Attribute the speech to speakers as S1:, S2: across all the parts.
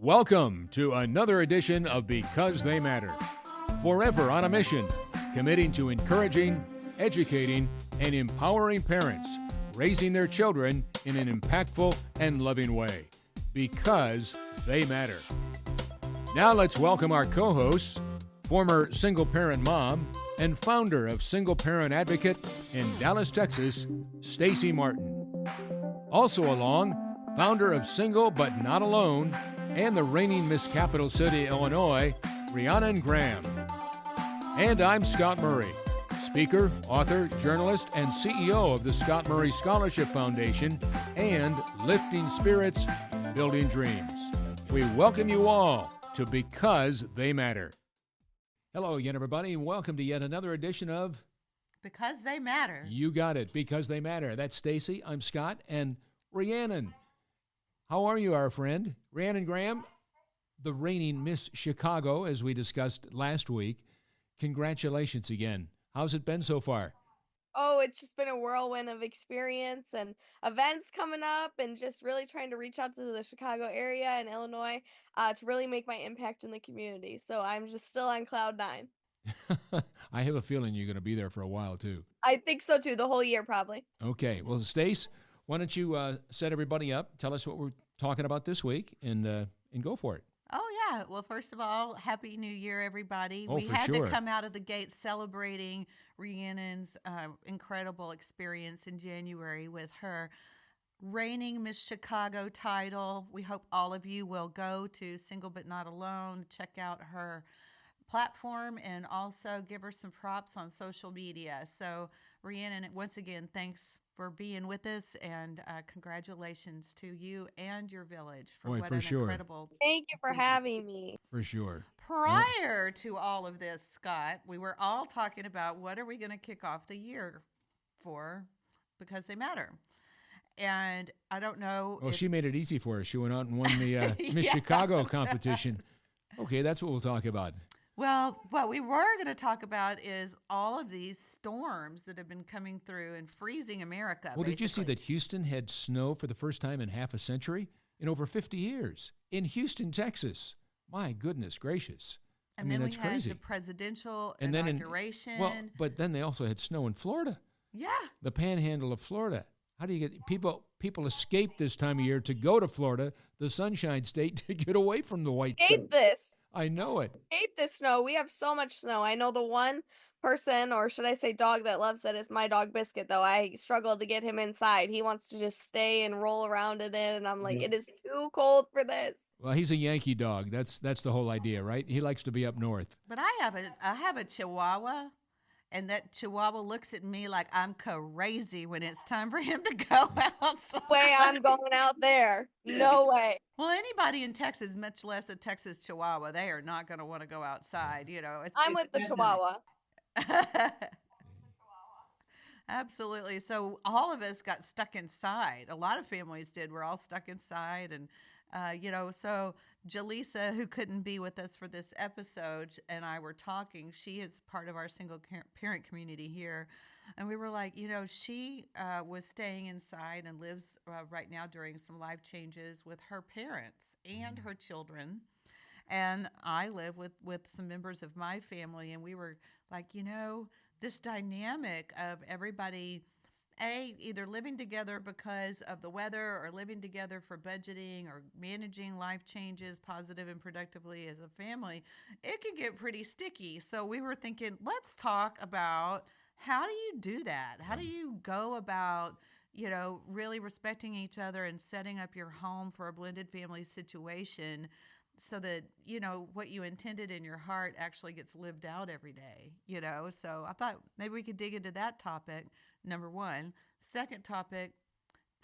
S1: Welcome to another edition of Because They Matter. Forever on a mission, committing to encouraging, educating, and empowering parents, raising their children in an impactful and loving way. Because they matter. Now let's welcome our co-hosts, former single-parent mom and founder of Single Parent Advocate in Dallas, Texas, Stacie Martin. Also along, founder of Single But Not Alone and the reigning Miss Capital City, Illinois, Rhiannon Graham. And I'm Scott Murray, speaker, author, journalist, and CEO of the Scott Murray Scholarship Foundation and Lifting Spirits, Building Dreams. We welcome you all to Because They Matter. Hello again, everybody, and welcome to yet another edition of
S2: Because They Matter.
S1: You got it, Because They Matter. That's Stacie, I'm Scott, and Rhiannon. How are you, our friend? Rhiannon Graham, the reigning Miss Chicago, as we discussed last week. Congratulations again. How's it been so far?
S3: Oh, it's just been a whirlwind of experience and events coming up and just really trying to reach out to the Chicago area and Illinois to really make my impact in the community. So I'm just still on cloud nine.
S1: I have a feeling you're going to be there for a while, too.
S3: I think so, too. The whole year, probably.
S1: Okay. Well, Stace, why don't you set everybody up, tell us what we're talking about this week, and go for it.
S2: Oh, yeah. Well, first of all, Happy New Year, everybody.
S1: Oh,
S2: we had
S1: sure.
S2: to come out of the gate celebrating Rhiannon's incredible experience in January with her reigning Miss Chicago title. We hope all of you will go to Single But Not Alone, check out her platform, and also give her some props on social media. So, Rhiannon, once again, thanks for being with us, and congratulations to you and your village for incredible.
S3: Thank you for having me.
S1: For sure.
S2: Prior to all of this, Scott, we were all talking about what are we going to kick off the year for, because they matter. And I don't know.
S1: Well, she made it easy for us. She went out and won the Miss Chicago competition. Okay, that's what we'll talk about.
S2: Well, what we were going to talk about is all of these storms that have been coming through and freezing America.
S1: Well, Did you see that Houston had snow for the first time in half a century? In over 50 years. In Houston, Texas. My goodness gracious.
S2: And then that's crazy. Had the presidential inauguration.
S1: But then they also had snow in Florida.
S2: Yeah.
S1: The panhandle of Florida. How do you get people escape this time of year to go to Florida, the Sunshine State, to get away from the white?
S3: Escape this.
S1: I know it.
S3: Escape this snow. We have so much snow. I know the one person, or should I say dog, that loves it is my dog Biscuit, though. I struggle to get him inside. He wants to just stay and roll around in it, and I'm like, It is too cold for this.
S1: Well, he's a Yankee dog. That's the whole idea, right? He likes to be up north.
S2: But I have a Chihuahua, and that Chihuahua looks at me like I'm crazy when it's time for him to go outside.
S3: Way I'm going out there. No way.
S2: Well, anybody in Texas, much less a Texas Chihuahua, they are not going to want to go outside. You know,
S3: I'm with the Chihuahua.
S2: Absolutely. So all of us got stuck inside. A lot of families did. We're all stuck inside. And, so Jaleesa, who couldn't be with us for this episode, and I were talking. She is part of our single parent community here. And we were like, she was staying inside and lives right now during some life changes with her parents and her children. And I live with some members of my family, and we were like, this dynamic of everybody, either living together because of the weather or living together for budgeting or managing life changes positive and productively as a family, it can get pretty sticky. So we were thinking, let's talk about how do you do that? How do you go about really respecting each other and setting up your home for a blended family situation so that, what you intended in your heart actually gets lived out every day, So I thought maybe we could dig into that topic, number one. Second topic,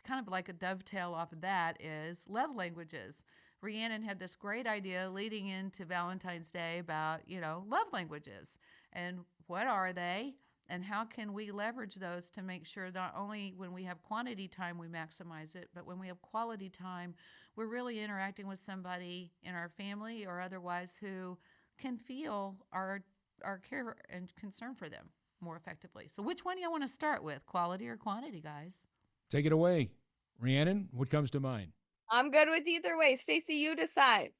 S2: kind of like a dovetail off of that, is love languages. Rhiannon had this great idea leading into Valentine's Day about, love languages and what are they? And how can we leverage those to make sure not only when we have quantity time we maximize it, but when we have quality time, we're really interacting with somebody in our family or otherwise who can feel our care and concern for them more effectively. So which one do you want to start with, quality or quantity, guys?
S1: Take it away. Rhiannon, what comes to mind?
S3: I'm good with either way. Stacie, you decide.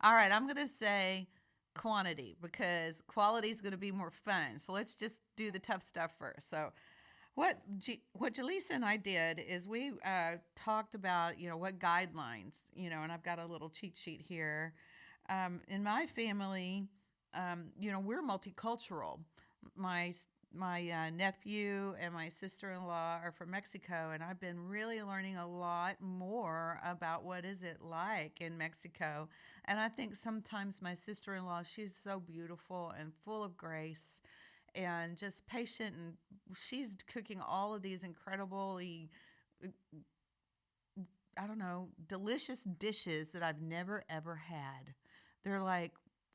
S2: All right, I'm going to say quantity because quality is going to be more fun. So let's just do the tough stuff first. So what Jaleesa and I did is we talked about what guidelines and I've got a little cheat sheet here. In my family, we're multicultural. My my nephew and my sister-in-law are from Mexico, and I've been really learning a lot more about what is it like in Mexico. And I think sometimes my sister-in-law, she's so beautiful and full of grace and just patient, and she's cooking all of these incredibly, I don't know, delicious dishes that I've never ever had. They're like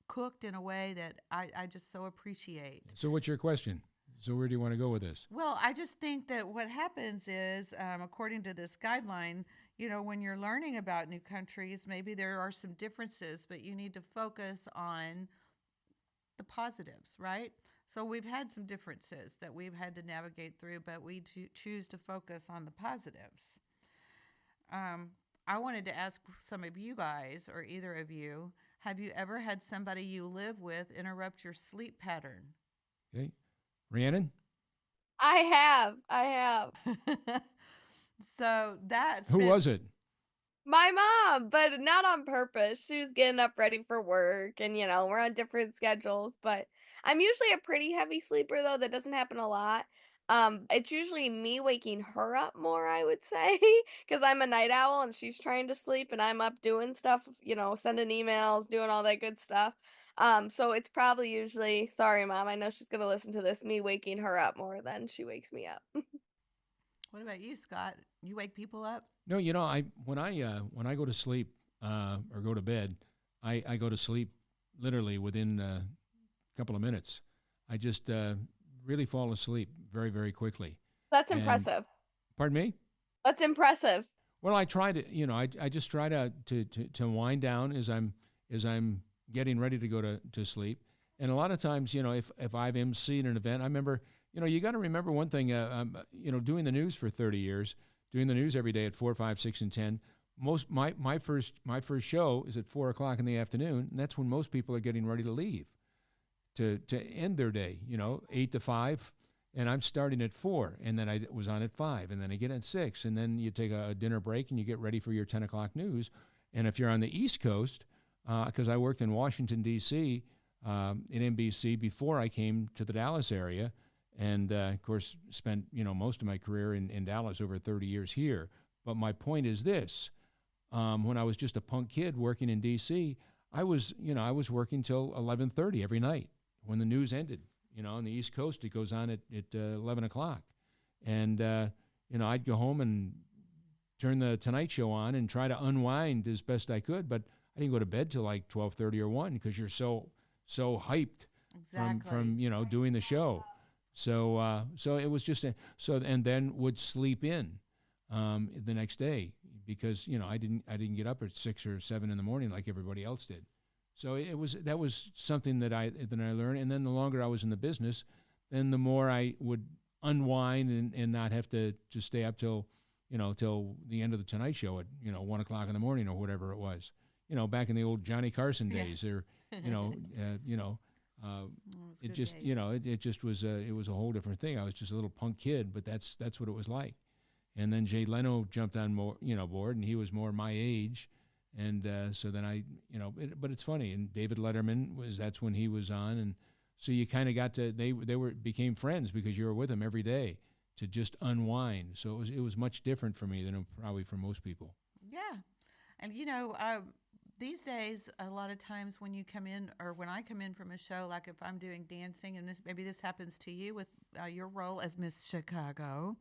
S2: cooked in a way that I just so appreciate.
S1: So, what's your question? So, where do you want to go with this?
S2: Well, I just think that what happens is, according to this guideline, when you're learning about new countries, maybe there are some differences, but you need to focus on the positives, right? So we've had some differences that we've had to navigate through, but we choose to focus on the positives. Um, I wanted to ask some of you guys, or either of you, have you ever had somebody you live with interrupt your sleep pattern?
S1: Okay. Rhiannon?
S3: I have.
S2: So that's
S1: Who
S2: been,
S1: was it?
S3: My mom, but not on purpose. She was getting up ready for work and we're on different schedules, but I'm usually a pretty heavy sleeper though. That doesn't happen a lot. It's usually me waking her up more, I would say, because I'm a night owl and she's trying to sleep and I'm up doing stuff, sending emails, doing all that good stuff. So it's probably usually, sorry mom, I know she's gonna listen to this, me waking her up more than she wakes me up.
S2: what about you, Scott? You wake people up?
S1: No, I when I go to sleep or go to bed, I go to sleep literally within a couple of minutes. I just really fall asleep very, very quickly.
S3: That's
S1: And
S3: impressive.
S1: pardon me?
S3: That's impressive.
S1: Well, I try to, I just try to wind down as I'm getting ready to go to sleep. And a lot of times, if I've emceed an event, I remember, you got to remember one thing. Doing the news for 30 years, doing the news every day at 4, 5, 6, and 10. My first show is at 4 o'clock in the afternoon, and that's when most people are getting ready to leave to end their day. 8 to 5. And I'm starting at 4, and then I was on at 5, and then I get at 6, and then you take a dinner break and you get ready for your 10 o'clock news. And if you're on the East Coast, because I worked in Washington, D.C., in NBC before I came to the Dallas area, and of course spent most of my career in Dallas, over 30 years here. But my point is this: when I was just a punk kid working in D.C., I was working till 11:30 every night when the news ended. On the East Coast, it goes on at 11 o'clock. And, I'd go home and turn the Tonight Show on and try to unwind as best I could. But I didn't go to bed till like 12:30 or 1 because you're so hyped
S2: Exactly.
S1: from doing the show. So it was just, and then would sleep in the next day because, I didn't get up at 6 or 7 in the morning like everybody else did. So that was something that I learned, and then the longer I was in the business, then the more I would unwind and not have to stay up till the end of the Tonight Show at 1 o'clock in the morning or whatever it was. Back in the old Johnny Carson days, or it just
S2: days.
S1: it just was it was a whole different thing. I was just a little punk kid, but that's what it was like. And then Jay Leno jumped on more board, and he was more my age. And so then but it's funny. And David Letterman that's when he was on, and so you kind of got to became friends because you were with him every day to just unwind. So it was much different for me than probably for most people.
S2: Yeah. And these days, a lot of times when you come in, or when I come in from a show, like if I'm doing dancing, and maybe this happens to you with your role as Miss Chicago,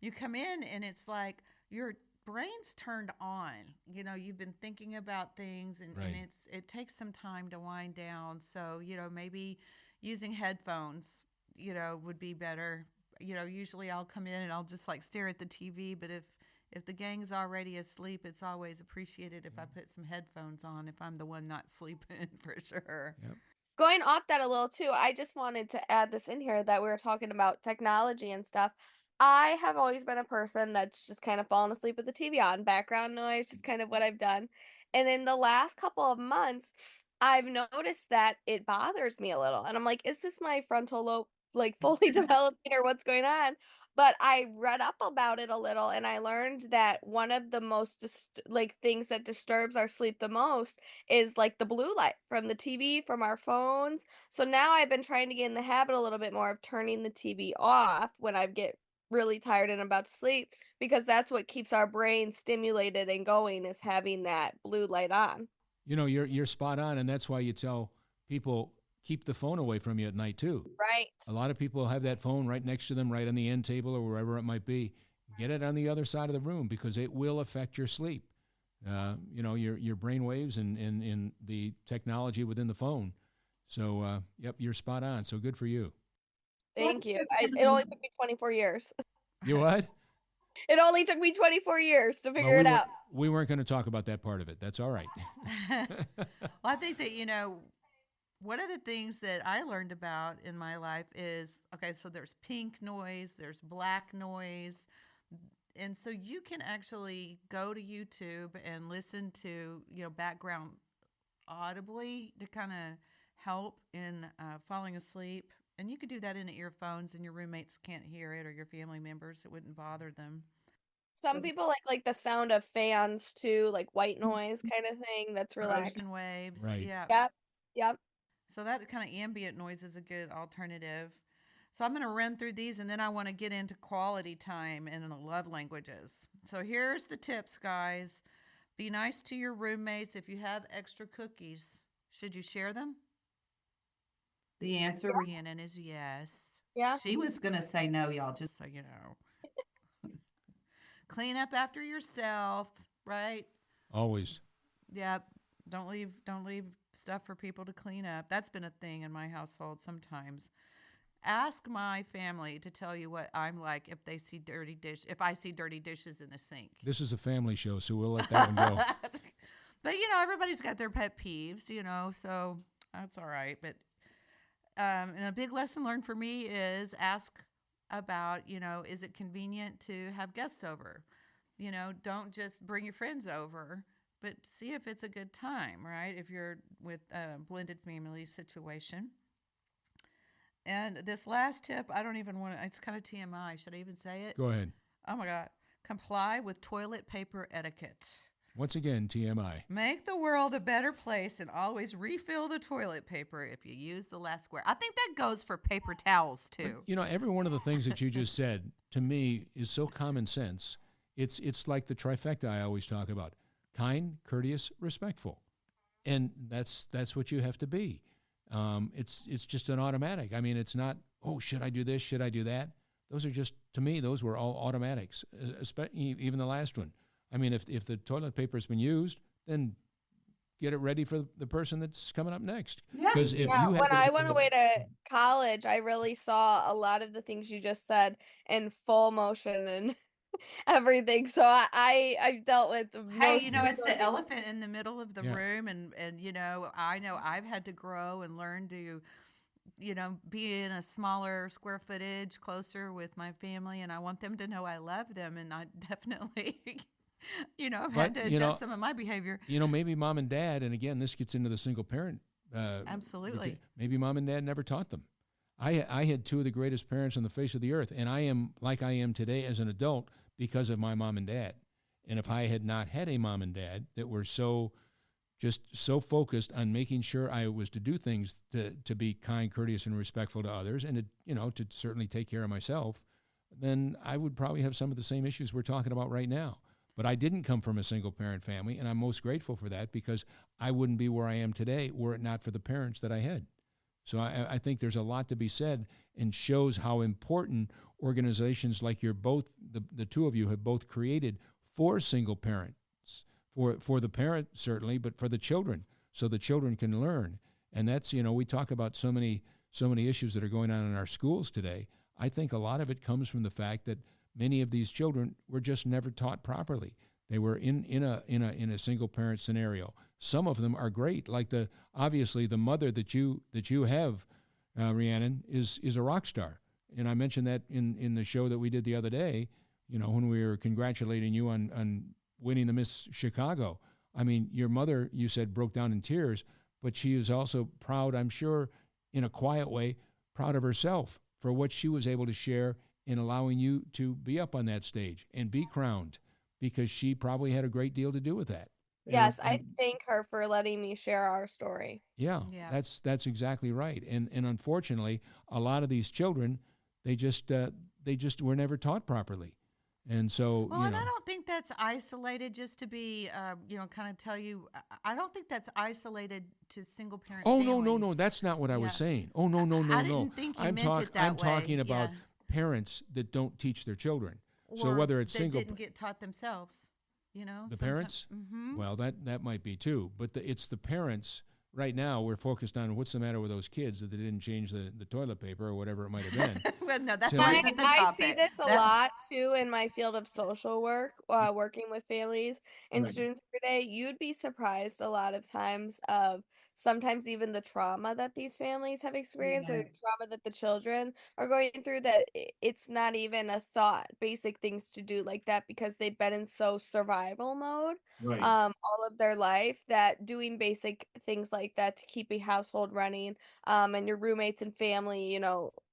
S2: you come in and it's like your brain's turned on. You've been thinking about things, and,
S1: Right.
S2: and it takes some time to wind down. So maybe using headphones, would be better. Usually I'll come in and I'll just like stare at the TV, but if the gang's already asleep, it's always appreciated if I put some headphones on if I'm the one not sleeping, for sure.
S1: Yep.
S3: Going off that a little too, I just wanted to add this in here that we were talking about technology and stuff. I have always been a person that's just kind of fallen asleep with the TV on, background noise, just kind of what I've done. And in the last couple of months, I've noticed that it bothers me a little. And I'm like, is this my frontal lobe like fully developing or what's going on? But I read up about it a little and I learned that one of the most like things that disturbs our sleep the most is like the blue light from the TV, from our phones. So now I've been trying to get in the habit a little bit more of turning the TV off when I get really tired and about to sleep because that's what keeps our brain stimulated and going is having that blue light on.
S1: You're spot on, and that's why you tell people keep the phone away from you at night too.
S3: Right.
S1: A lot of people have that phone right next to them, right on the end table or wherever it might be. Get it on the other side of the room because it will affect your sleep. Your brain waves and the technology within the phone. So, yep, you're spot on. So good for you.
S3: Thank you. It only took me 24 years.
S1: You what?
S3: It only took me 24 years to figure
S1: Well,
S3: it out.
S1: we weren't going to talk about that part of it. That's all right.
S2: Well, I think that, one of the things that I learned about in my life is, okay, so there's pink noise, there's black noise. And so you can actually go to YouTube and listen to, background audibly to kind of help in falling asleep. And you could do that in earphones and your roommates can't hear it or your family members. It wouldn't bother them.
S3: Some people like the sound of fans too, like white noise kind of thing. That's relaxing.
S2: Ocean waves.
S1: Right.
S2: Yeah.
S3: Yep. Yep.
S2: So that kind of ambient noise is a good alternative. So I'm going to run through these and then I want to get into quality time and the love languages. So here's the tips, guys. Be nice to your roommates. If you have extra cookies, should you share them?
S4: The answer,
S2: Rhiannon, is yes.
S3: Yeah.
S4: she was going to say no, y'all. Just
S2: So you know. Clean up after yourself, right?
S1: Always.
S2: Yeah. Don't leave stuff for people to clean up. That's been a thing in my household sometimes. Ask my family to tell you what I'm like if I see dirty dishes in the sink.
S1: This is a family show, so we'll let that one go.
S2: But everybody's got their pet peeves, so that's all right. But and a big lesson learned for me is ask about, is it convenient to have guests over? Don't just bring your friends over, but see if it's a good time, right? If you're with a blended family situation. And this last tip, I don't even want to, it's kind of TMI. Should I even say it?
S1: Go ahead.
S2: Oh my God. Comply with toilet paper etiquette.
S1: Once again, TMI.
S2: Make the world a better place and always refill the toilet paper if you use the last square. I think that goes for paper towels too.
S1: Every one of the things that you just said to me is so common sense. It's like the trifecta I always talk about: kind, courteous, respectful, and that's what you have to be. It's just an automatic. I mean, it's not, oh, should I do this? Should I do that? Those are just, to me, those were all automatics, even the last one. I mean, if the toilet paper has been used, then get it ready for the person that's coming up next. Because if you
S3: when I went away to college, I really saw a lot of the things you just said in full motion and everything. So I dealt with
S2: Hey, it's the elephant in the middle of the room, and I know I've had to grow and learn to, be in a smaller square footage, closer with my family, and I want them to know I love them, and I definitely, I've had to adjust some of my behavior.
S1: Maybe mom and dad, and again, this gets into the single parent.
S2: Absolutely.
S1: Maybe mom and dad never taught them. I had two of the greatest parents on the face of the earth, and I am like I am today as an adult because of my mom and dad. And if I had not had a mom and dad that were so focused on making sure I was to do things to be kind, courteous, and respectful to others, and to certainly take care of myself, then I would probably have some of the same issues we're talking about right now. But I didn't come from a single parent family, and I'm most grateful for that because I wouldn't be where I am today were it not for the parents that I had. So I think there's a lot to be said and shows how important organizations like the two of you have both created for single parents, for the parent certainly, but for the children, so the children can learn. And that's, we talk about so many issues that are going on in our schools today. I think a lot of it comes from the fact that many of these children were just never taught properly. They were in a single parent scenario. Some of them are great, like obviously the mother that you have, Rhiannon, is a rock star, and I mentioned that in the show that we did the other day. When we were congratulating you on winning the Miss Chicago. I mean, your mother, you said, broke down in tears, but she is also proud, I'm sure, in a quiet way, proud of herself for what she was able to share in allowing you to be up on that stage and be crowned, because she probably had a great deal to do with that.
S3: Yes, I thank her for letting me share our story.
S1: Yeah,
S2: Yeah.
S1: that's exactly right. And unfortunately, a lot of these children, they just were never taught properly. And so,
S2: Well, and I don't think that's isolated just to be, kind of tell you. I don't think that's isolated to single parent
S1: oh
S2: families.
S1: no, that's not what I was
S2: Yeah.
S1: saying. Oh no,
S2: I didn't think you meant it that
S1: I'm talking
S2: way.
S1: about
S2: Yeah.
S1: parents that don't teach their children. So
S2: Or
S1: whether it's
S2: that
S1: single
S2: didn't get taught themselves,
S1: the parents,
S2: Mm-hmm.
S1: well, that might be too, but it's the parents. Right now, we're focused on what's the matter with those kids that they didn't change the toilet paper or whatever it might have been.
S2: Well, no, that
S1: So-
S2: wasn't the
S3: I
S2: topic.
S3: see this a
S2: That-
S3: lot too in my field of social work, working with families and students every day. You'd be surprised a lot of times of sometimes even the trauma that these families have experienced or the
S4: Yes.
S3: trauma that the children are going through, that it's not even a thought, basic things to do like that, because they've been in so survival mode
S4: Right.
S3: all of their life, that doing basic things like that to keep a household running, and your roommates and family,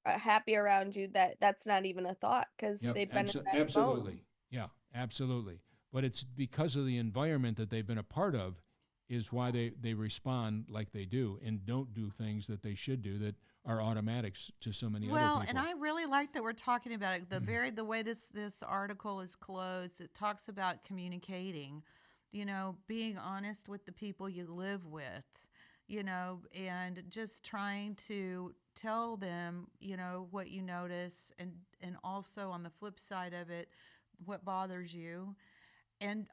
S3: happy around you, that's not even a thought because
S1: Yep,
S3: they've been in that
S1: absolutely.
S3: mode.
S1: Yeah, absolutely. But it's because of the environment that they've been a part of is why they respond like they do and don't do things that they should do that are automatics to so many other
S2: Well,
S1: people.
S2: and I really like that we're talking about it. The way this article is closed, it talks about communicating, being honest with the people you live with, and just trying to tell them, what you notice, and also on the flip side of it, what bothers you, and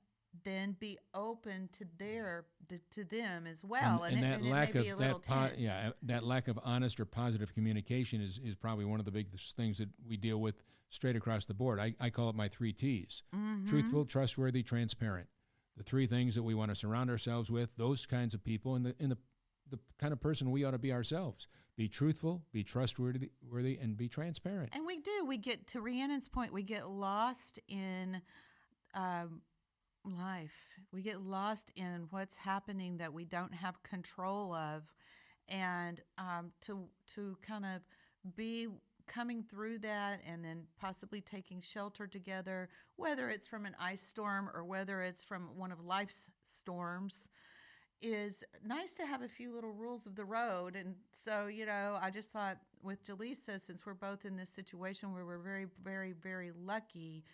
S2: then be open to them as well.
S1: and that
S2: it
S1: lack
S2: may
S1: of
S2: be a little tense.
S1: that lack of honest or positive communication is probably one of the big things that we deal with straight across the board. I call it my 3 T's:
S2: Mm-hmm.
S1: truthful, trustworthy, transparent. The 3 things that we want to surround ourselves with, those kinds of people, and the kind of person we ought to be ourselves. Be truthful, be trustworthy, and be transparent.
S2: And we do. We get, to Rhiannon's point, we get lost in life. We get lost in what's happening that we don't have control of, and to kind of be coming through that, and then possibly taking shelter together, whether it's from an ice storm or whether it's from one of life's storms, is nice to have a few little rules of the road. And so, I just thought with Jaleesa, since we're both in this situation where we're very, very, very lucky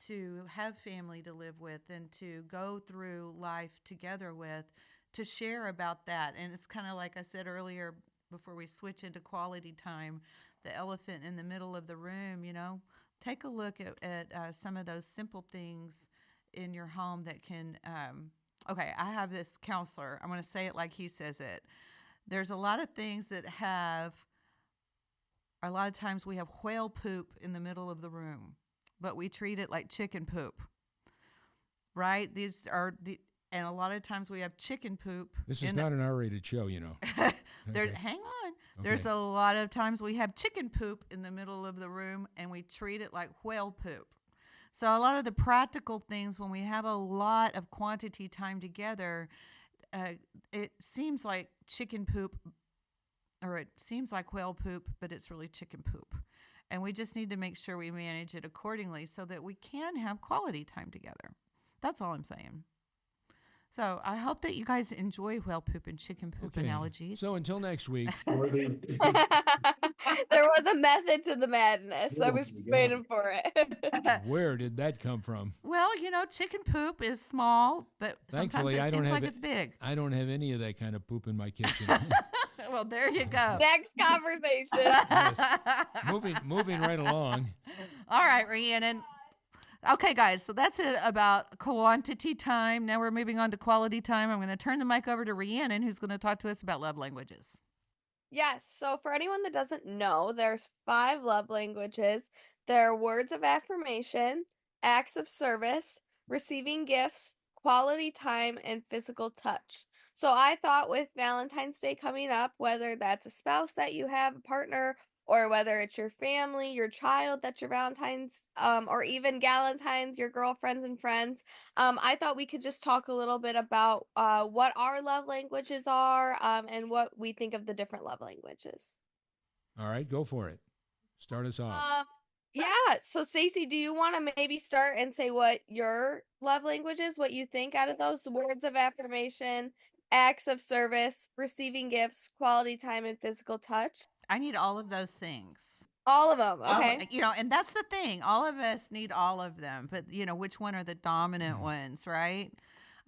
S2: to have family to live with and to go through life together with, to share about that. And it's kind of like I said earlier before we switch into quality time, the elephant in the middle of the room, take a look at some of those simple things in your home that can, okay, I have this counselor. I'm going to say it like he says it. There's a lot of things that a lot of times we have whale poop in the middle of the room, but we treat it like chicken poop, right? And a lot of times we have chicken poop.
S1: This is not an R-rated show,
S2: Okay. Hang on. Okay. There's a lot of times we have chicken poop in the middle of the room, and we treat it like whale poop. So a lot of the practical things, when we have a lot of quantity time together, it seems like chicken poop, or it seems like whale poop, but it's really chicken poop. And we just need to make sure we manage it accordingly so that we can have quality time together. That's all I'm saying. So I hope that you guys enjoy whale poop and chicken poop analogies.
S1: So until next week.
S3: There was a method to the madness. I was just waiting for it.
S1: Where did that come from?
S2: Well, chicken poop is small, but
S1: Thankfully,
S2: sometimes it seems like it's big.
S1: I don't have any of that kind of poop in my kitchen.
S2: Well, there you go.
S3: Next conversation.
S1: Yes. Moving right along.
S2: All right, Rhiannon. Okay, guys, so that's it about quantity time. Now we're moving on to quality time. I'm going to turn the mic over to Rhiannon, who's going to talk to us about love languages.
S3: Yes, so for anyone that doesn't know, there's 5 love languages. They're words of affirmation, acts of service, receiving gifts, quality time, and physical touch. So I thought with Valentine's Day coming up, whether that's a spouse that you have, a partner, or whether it's your family, your child, that's your Valentine's, or even Galentine's, your girlfriends and friends. I thought we could just talk a little bit about what our love languages are, and what we think of the different love languages.
S1: All right, go for it. Start us off.
S3: Yeah. So, Stacie, do you want to maybe start and say what your love language is? What you think out of those words of affirmation, acts of service, receiving gifts, quality time, and physical touch?
S2: I need all of those things.
S3: All of them. Okay.
S2: And that's the thing. All of us need all of them, but which one are the dominant ones, right?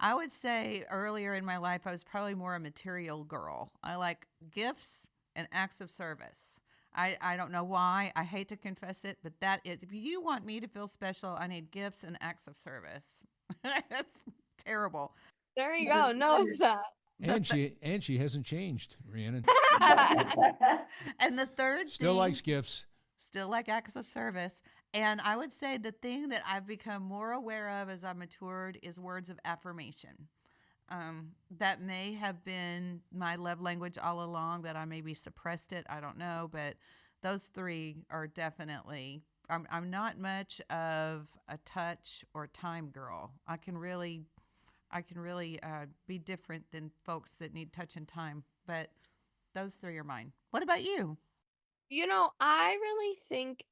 S2: I would say earlier in my life, I was probably more a material girl. I like gifts and acts of service. I don't know why. I hate to confess it, but that is, if you want me to feel special, I need gifts and acts of service. That's terrible.
S3: There you go. No, it's not.
S1: And she hasn't changed, Rhiannon.
S2: And the third
S1: Still
S2: thing,
S1: likes gifts.
S2: still like acts of service. And I would say the thing that I've become more aware of as I've matured is words of affirmation. That may have been my love language all along, that I maybe suppressed it. I don't know, but those three are definitely. I'm not much of a touch or time girl. I can really be different than folks that need touch and time. But those three are mine. What about you?
S3: I really think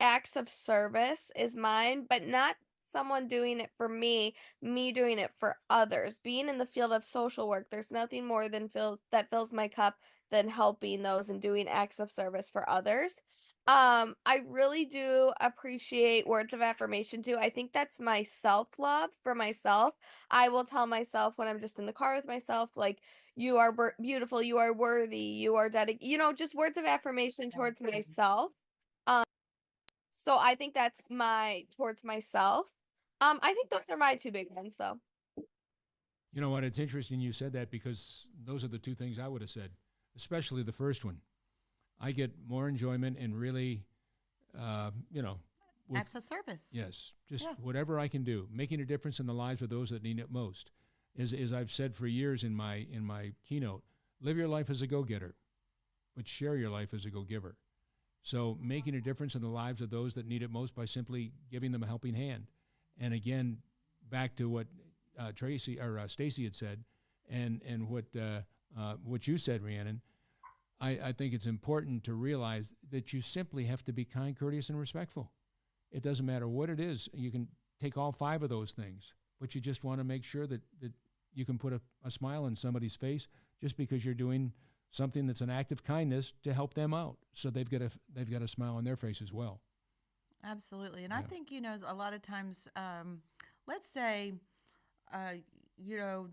S3: acts of service is mine, but not someone doing it for me doing it for others. Being in the field of social work, there's nothing more than fills my cup than helping those and doing acts of service for others. I really do appreciate words of affirmation too. I think that's my self-love for myself. I will tell myself when I'm just in the car with myself, like, you are beautiful, you are worthy, you are dedicated, just words of affirmation towards myself. Um, so I think that's towards myself. I think those are my two big ones, so.
S1: You know what? It's interesting you said that, because those are the two things I would have said, especially the first one. I get more enjoyment and really, with,
S2: Acts of service.
S1: yes, just whatever I can do, making a difference in the lives of those that need it most. As I've said for years in my keynote, live your life as a go-getter, but share your life as a go-giver. So making a difference in the lives of those that need it most by simply giving them a helping hand. And again, back to what Stacie had said, and what you said, Rhiannon, I think it's important to realize that you simply have to be kind, courteous, and respectful. It doesn't matter what it is. You can take all five of those things, but you just want to make sure that you can put a smile on somebody's face just because you're doing something that's an act of kindness to help them out. So they've got a smile on their face as well.
S2: Absolutely. And I think, a lot of times, let's say,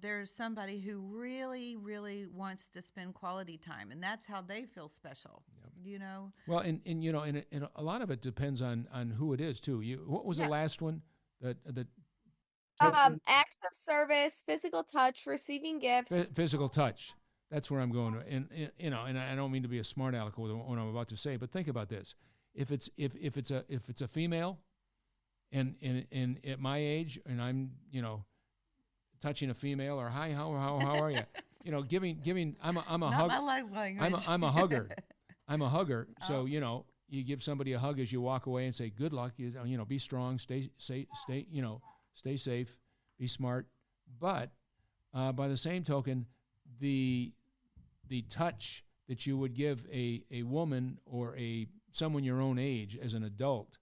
S2: there's somebody who really, really wants to spend quality time, and that's how they feel special,
S1: Well, and a lot of it depends on who it is, too. What was the last one?
S3: Acts of service, physical touch, receiving gifts.
S1: Physical touch. That's where I'm going. And I don't mean to be a smart aleck with what I'm about to say, but think about this. If it's a female, and at my age, and I'm touching a female, or hi, how are you? Giving. I'm a hug.
S2: My love language.
S1: I'm a hugger. I'm a hugger. So you give somebody a hug as you walk away and say, "Good luck." Be strong. Stay safe. Be smart. But by the same token, the touch that you would give a woman or someone your own age as an adult,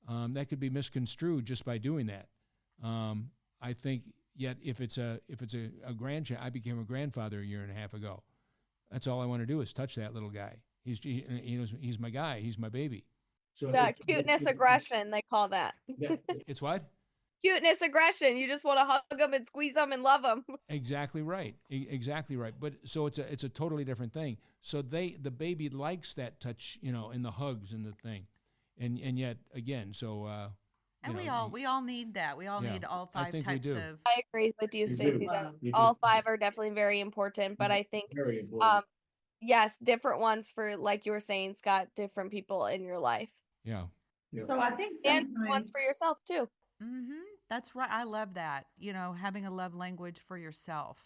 S1: that could be misconstrued just by doing that. I think. Yet, if it's a grandchild, I became a grandfather a year and a half ago. That's all I want to do is touch that little guy. He's my guy. He's my baby.
S3: So cuteness aggression, they call that.
S1: It's what?
S3: Cuteness aggression. You just want to hug them and squeeze them and love them.
S1: Exactly right. Exactly right. But so it's a totally different thing. So the baby likes that touch, and the hugs and the thing, and yet again, so.
S2: And we all need that. We all need all five types of.
S3: I agree with you, Stacie. All five are definitely very important, but I think, yes, different ones for, like you were saying, Scott, different people in your life.
S1: Yeah.
S4: So I think
S3: and ones for yourself too.
S2: Mm-hmm. That's right. I love that. Having a love language for yourself.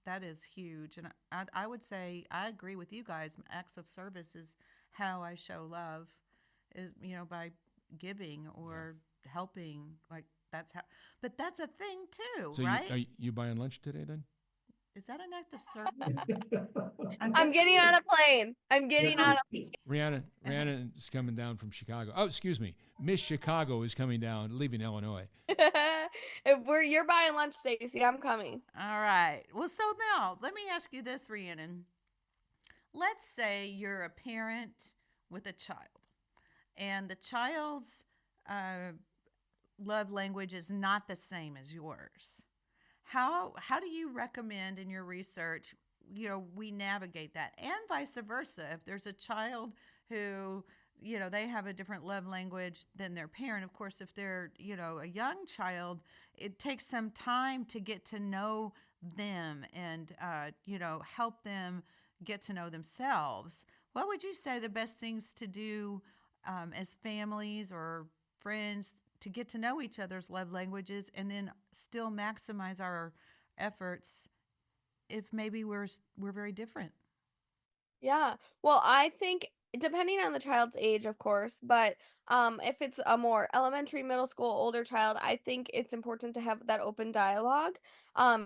S2: That is huge. And I would say I agree with you guys. Acts of service is how I show love is, by giving or helping. Like that's how, but that's a thing too,
S1: So
S2: right?
S1: are you buying lunch today then?
S2: Is that an act of service?
S3: I'm getting on a plane. I'm getting on
S1: Rhiannon is coming down from Chicago. Oh, excuse me. Miss Chicago is coming down, leaving Illinois.
S3: You're buying lunch, Stacie, I'm coming.
S2: All right. Well, so now let me ask you this, Rhiannon. Let's say you're a parent with a child, and the child's love language is not the same as yours. How do you recommend in your research, we navigate that, and vice versa? If there's a child who, they have a different love language than their parent. Of course, if they're, a young child, it takes some time to get to know them and, help them get to know themselves. What would you say the best things to do as families or friends to get to know each other's love languages and then still maximize our efforts if maybe we're very different?
S3: Yeah. Well, I think depending on the child's age, of course, but if it's a more elementary, middle school, older child, I think it's important to have that open dialogue.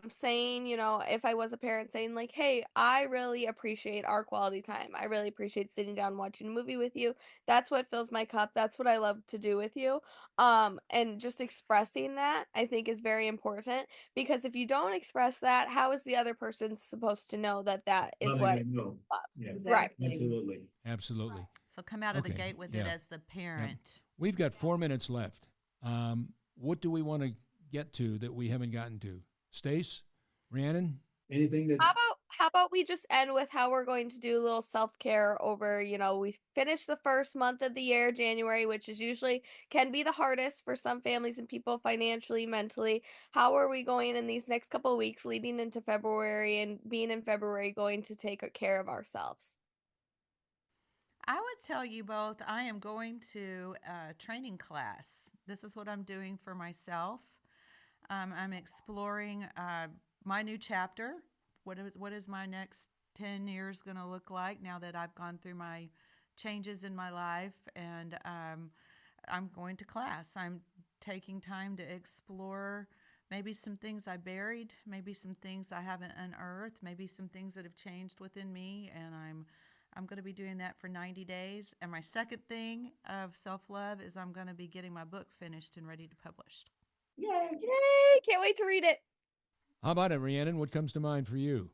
S3: Saying, if I was a parent, saying like, "Hey, I really appreciate our quality time. I really appreciate sitting down watching a movie with you. That's what fills my cup. That's what I love to do with you." And just expressing that, I think, is very important because if you don't express that, how is the other person supposed to know that that is
S5: Well,
S3: what
S5: they know.
S3: love?
S5: Yeah,
S3: Right.
S5: absolutely.
S1: Absolutely.
S2: So come out of the
S1: Okay,
S2: gate with it
S1: yeah.
S2: as the parent.
S1: We've got 4 minutes left. What do we want to get to that we haven't gotten to? Stace? Rhiannon?
S5: Anything that
S3: How about we just end with how we're going to do a little self-care over, we finish the first month of the year, January, which is usually can be the hardest for some families and people financially, mentally. How are we going in these next couple of weeks leading into February and being in February going to take care of ourselves?
S2: I would tell you both, I am going to a training class. This is what I'm doing for myself. I'm exploring my new chapter. What is my next 10 years going to look like now that I've gone through my changes in my life? And I'm going to class. I'm taking time to explore maybe some things I buried, maybe some things I haven't unearthed, maybe some things that have changed within me. And I'm going to be doing that for 90 days. And my second thing of self-love is I'm going to be getting my book finished and ready to publish.
S3: Yay! Can't wait to read it.
S1: How about it, Rhiannon? What comes to mind for you?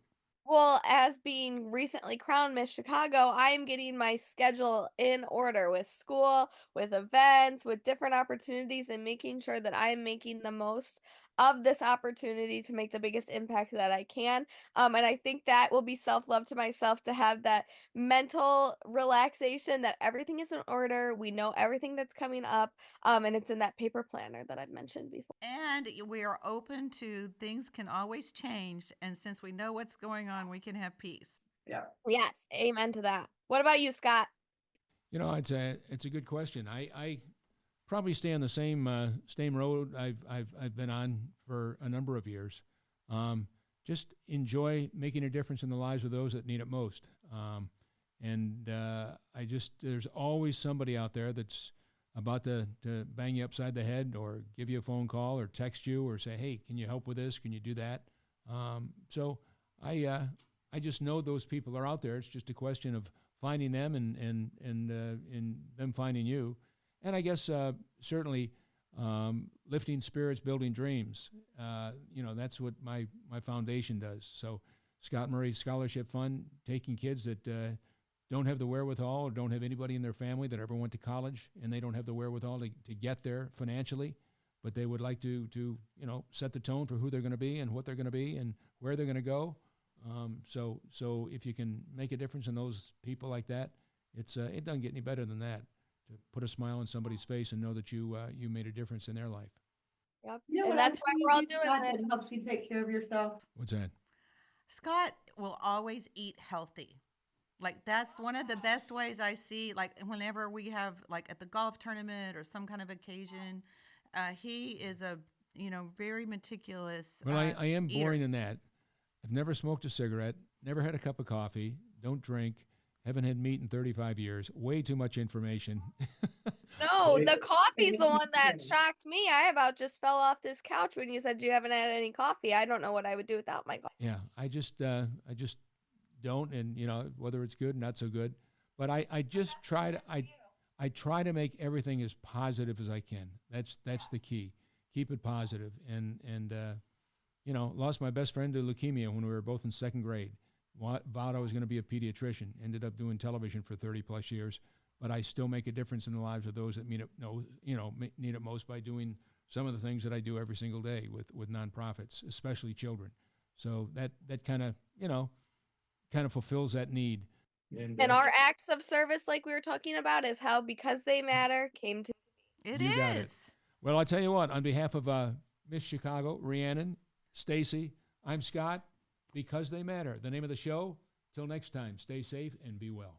S3: Well, as being recently crowned Miss Chicago, I am getting my schedule in order with school, with events, with different opportunities, and making sure that I am making the most of this opportunity to make the biggest impact that I can. And I think that will be self-love to myself to have that mental relaxation that everything is in order. We know everything that's coming up, and it's in that paper planner that I've mentioned before.
S2: And we are open to things can always change. And since we know what's going on, we can have peace.
S3: Yes, amen to that. What about you, Scott?
S1: I'd say it's a good question. I probably stay on the same road I've been on for a number of years. Just enjoy making a difference in the lives of those that need it most. There's always somebody out there that's about to bang you upside the head or give you a phone call or text you or say, hey, can you help with this? Can you do that? So I just know those people are out there. It's just a question of finding them and them finding you. And I guess certainly lifting spirits, building dreams. That's what my foundation does. So Scott Murray Scholarship Fund, taking kids that don't have the wherewithal or don't have anybody in their family that ever went to college, and they don't have the wherewithal to get there financially, but they would like to set the tone for who they're going to be and what they're going to be and where they're going to go. So if you can make a difference in those people like that, it doesn't get any better than that. To put a smile on somebody's face and know that you made a difference in their life.
S3: Yep.
S4: You know
S3: And
S4: what
S3: that's
S4: else
S3: why
S4: you
S3: we're all
S4: do,
S3: doing
S4: Scott,
S3: this.
S4: that helps you take care of yourself?
S1: What's that?
S2: Scott will always eat healthy. Like that's one of the best ways I see, like whenever we have like at the golf tournament or some kind of occasion, he is a, very meticulous.
S1: Well, I am
S2: eater.
S1: boring in that. I've never smoked a cigarette, never had a cup of coffee, don't drink, Haven't had meat in 35 years. Way too much information.
S3: No, the coffee's the one that shocked me. I about just fell off this couch when you said you haven't had any coffee. I don't know what I would do without my coffee.
S1: Yeah, I just don't, and whether it's good, not so good. But I just try to I try to make everything as positive as I can. That's the key. Keep it positive. And lost my best friend to leukemia when we were both in second grade. Vowed I was going to be a pediatrician. Ended up doing television for 30 plus years. But I still make a difference in the lives of those that need it most by doing some of the things that I do every single day with nonprofits, especially children. So that kind of fulfills that need.
S3: And our acts of service, like we were talking about, is how Because They Matter came to be.
S2: You got it.
S1: Well, I'll tell you what, on behalf of Miss Chicago, Rhiannon, Stacie, I'm Scott. Because They Matter. The name of the show. Till next time, stay safe and be well.